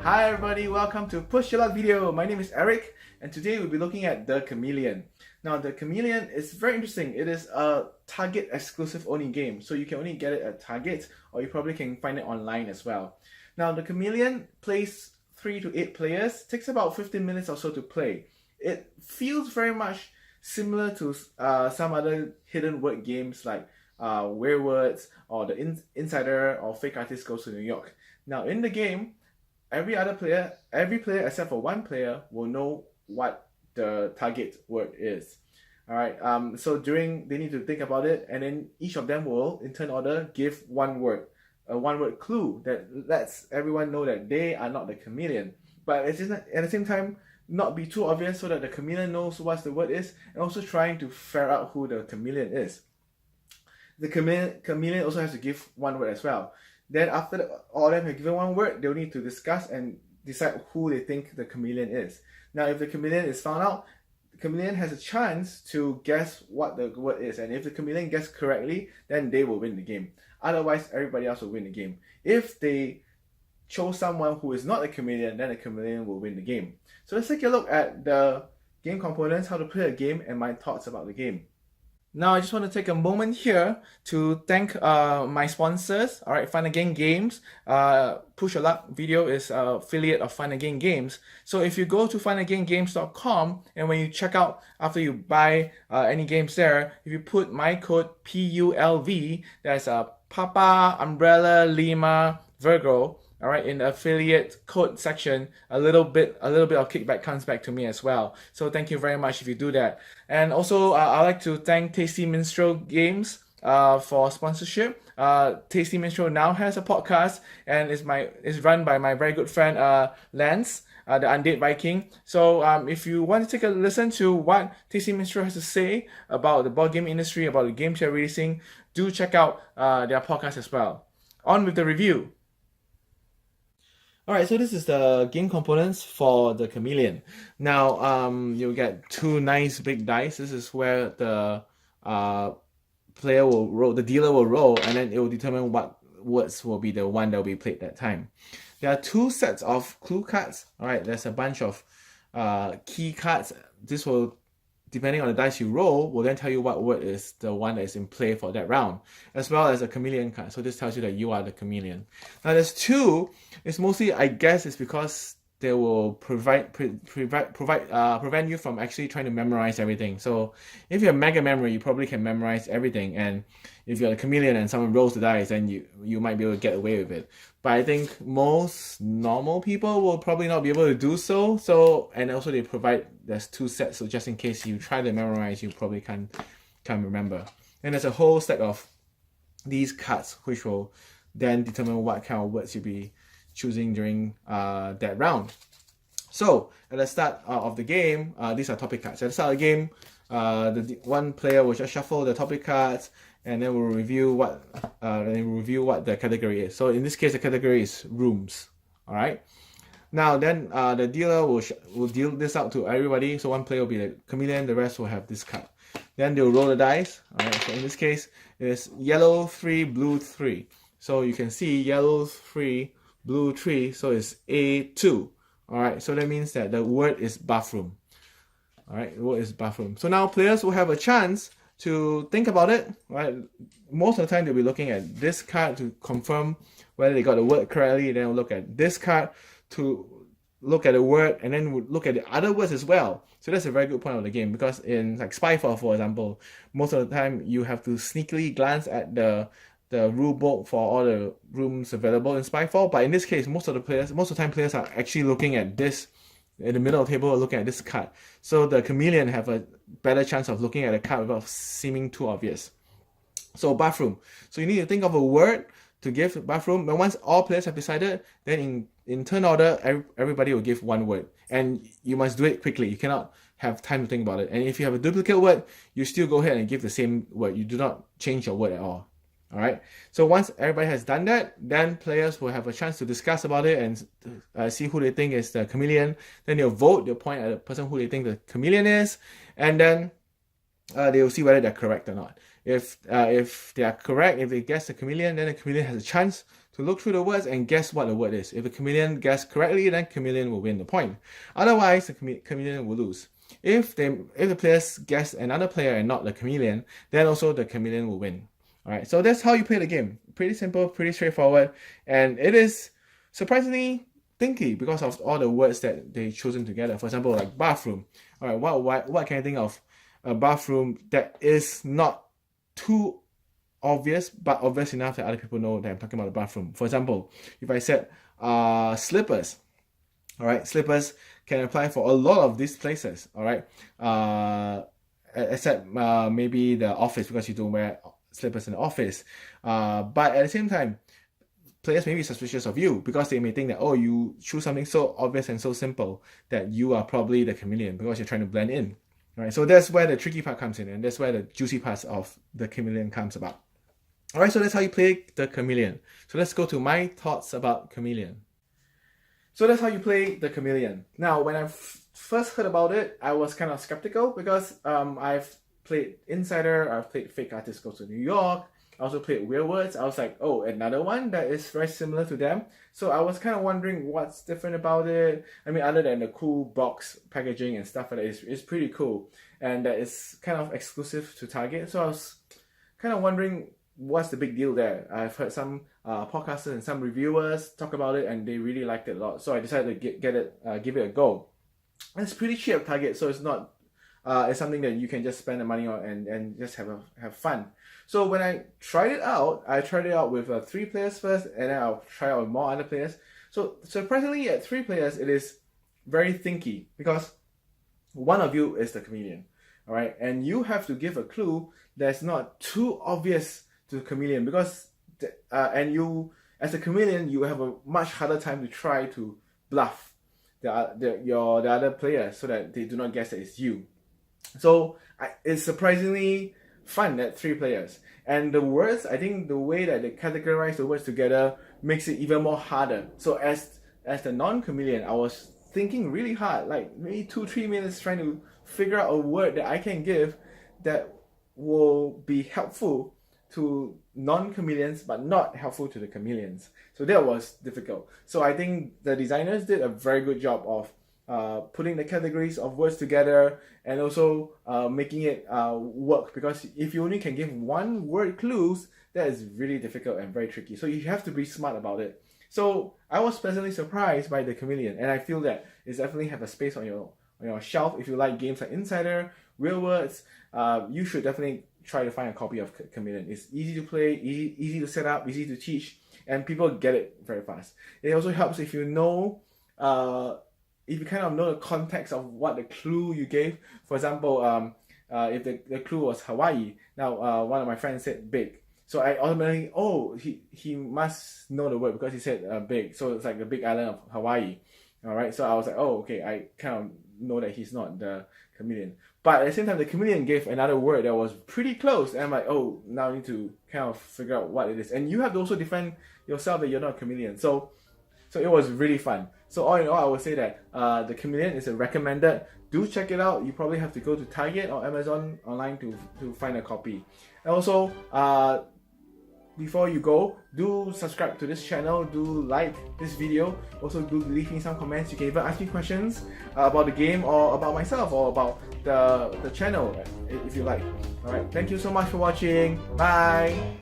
Hi everybody, welcome to Push Your Luck video. My name is Eric and today we'll be looking at the Chameleon. Now the Chameleon is very interesting. It is a Target exclusive only game, so you can only get it at Target or you probably can find it online as well. Now the Chameleon plays 3 to 8 players, takes about 15 minutes or so to play. It feels very much similar to some other hidden word games like Werewords or the Insider or Fake Artist Goes to New York. Now in the game, every player except for one player will know what the target word is. Alright, so they need to think about it, and then each of them will, in turn order, give one word, a one-word clue that lets everyone know that they are not the chameleon. But it's just at the same time not be too obvious so that the chameleon knows what the word is, and also trying to figure out who the chameleon is. The chameleon also has to give one word as well. Then after all of them have given one word, they'll need to discuss and decide who they think the chameleon is. Now if the chameleon is found out, the chameleon has a chance to guess what the word is, and if the chameleon guesses correctly, then they will win the game. Otherwise, everybody else will win the game. If they chose someone who is not a chameleon, then the chameleon will win the game. So let's take a look at the game components, how to play the game, and my thoughts about the game. Now, I just want to take a moment here to thank my sponsors. All right, Fun Again Games. Push Your Luck video is an affiliate of Fun Again Games. So if you go to funagaingames.com and when you check out after you buy any games there, if you put my code PULV, that's Papa Umbrella Lima Virgo. All right, in the affiliate code section, a little bit of kickback comes back to me as well. So thank you very much if you do that. And also, I'd like to thank Tasty Minstrel Games for sponsorship. Tasty Minstrel now has a podcast and is run by my very good friend Lance, the Undead Viking. So if you want to take a listen to what Tasty Minstrel has to say about the board game industry, about the games they're releasing, do check out their podcast as well. On with the review. Alright, so this is the game components for the Chameleon. Now, you'll get 2 nice big dice. This is where the player will roll, the dealer will roll, and then it will determine what words will be the one that will be played that time. There are 2 sets of clue cards. Alright, there's a bunch of key cards. This will, depending on the dice you roll, will then tell you what word is the one that is in play for that round, as well as a chameleon card. So this tells you that you are the chameleon. Now there's 2. It's mostly, I guess, it's because they will prevent you from actually trying to memorize everything. So if you have mega memory, you probably can memorize everything. And if you're a chameleon and someone rolls the dice, then you might be able to get away with it. But I think most normal people will probably not be able to do so. And also they provide, there's 2 sets, so just in case you try to memorize, you probably can't remember. And there's a whole stack of these cards which will then determine what kind of words you'll be choosing during that round. So at the start of the game, these are topic cards. At the start of the game, the one player will just shuffle the topic cards, and then we'll review what the category is. So in this case, the category is rooms. All right. Now then, the dealer will deal this out to everybody. So one player will be the chameleon, the rest will have this card. Then they'll roll the dice. All right. So in this case, it's yellow 3, blue 3. So you can see yellow 3, blue 3. So it's A2. All right. So that means that the word is bathroom. All right. The word is bathroom. So now players will have a chance to think about it, right? Most of the time they'll be looking at this card to confirm whether they got the word correctly. Then we'll look at this card to look at the word, and then we'll look at the other words as well. So that's a very good point of the game, because in like Spyfall, for example, most of the time you have to sneakily glance at the rule book for all the rooms available in Spyfall. But in this case, most of the time players are actually looking at this in the middle of the table, looking at this card. So the chameleon have a better chance of looking at a card without seeming too obvious. So bathroom. So you need to think of a word to give bathroom. But once all players have decided, then in turn order, everybody will give one word. And you must do it quickly. You cannot have time to think about it. And if you have a duplicate word, you still go ahead and give the same word. You do not change your word at all. All right. So once everybody has done that, then players will have a chance to discuss about it and see who they think is the chameleon. Then they'll vote. They'll point at the person who they think the chameleon is, and then they will see whether they're correct or not. If they are correct, if they guess the chameleon, then the chameleon has a chance to look through the words and guess what the word is. If the chameleon guessed correctly, then chameleon will win the point. Otherwise, the chameleon will lose. If the players guess another player and not the chameleon, then also the chameleon will win. All right, so that's how you play the game. Pretty simple, pretty straightforward, and it is surprisingly thinky because of all the words that they chosen together. For example, like bathroom. All right, what can I think of? A bathroom that is not too obvious, but obvious enough that other people know that I'm talking about the bathroom. For example, if I said slippers, all right, slippers can apply for a lot of these places, all right, except maybe the office, because you don't wear slippers in the office. But at the same time, players may be suspicious of you because they may think that, oh, you choose something so obvious and so simple that you are probably the chameleon because you're trying to blend in. Right, so that's where the tricky part comes in, and that's where the juicy parts of the chameleon comes about. All right, so that's how you play the chameleon. So let's go to my thoughts about chameleon. So that's how you play the chameleon. Now, when I first heard about it, I was kind of skeptical because I've played Insider, I've played Fake Artist Goes to New York, I also played Werewords. I was like, oh, another one that is very similar to them. So I was kind of wondering what's different about it. I mean, other than the cool box packaging and stuff like that, it's pretty cool. And that is kind of exclusive to Target. So I was kind of wondering what's the big deal there. I've heard some podcasters and some reviewers talk about it and they really liked it a lot. So I decided to give it a go. And it's pretty cheap at Target, so it's not it's something that you can just spend the money on and just have fun. So when I tried it out with 3 players first, and then I'll try out with more other players. So surprisingly, at 3 players, it is very thinky because one of you is the chameleon, all right, and you have to give a clue that's not too obvious to the chameleon because and you, as a chameleon, you have a much harder time to try to bluff the other players so that they do not guess that it's you. So it's surprisingly fun at 3 players. And the words, I think the way that they categorize the words together makes it even more harder. So as the non-chameleon, I was thinking really hard, like maybe 2-3 minutes trying to figure out a word that I can give that will be helpful to non-chameleons but not helpful to the chameleons. So that was difficult. So I think the designers did a very good job of putting the categories of words together and also making it work, because if you only can give one word clues, that is really difficult and very tricky. So you have to be smart about it. So I was pleasantly surprised by the chameleon, and I feel that it's definitely have a space on your shelf. If you like games like Insider, Werewords, you should definitely try to find a copy of Chameleon. It's easy to play, easy to set up, easy to teach, and people get it very fast. It also helps if you know if you kind of know the context of what the clue you gave. For example, if the clue was Hawaii, now one of my friends said big. So I automatically, oh, he must know the word because he said big. So it's like the big island of Hawaii. All right. So I was like, oh, okay. I kind of know that he's not the chameleon. But at the same time, the chameleon gave another word that was pretty close. And I'm like, oh, now I need to kind of figure out what it is. And you have to also defend yourself that you're not a chameleon. So it was really fun. So all in all, I would say that the Chameleon is a recommended. Do check it out. You probably have to go to Target or Amazon online to find a copy. And also, before you go, do subscribe to this channel. Do like this video. Also, do leave me some comments. You can even ask me questions about the game or about myself or about the channel if you like. Alright, thank you so much for watching. Bye!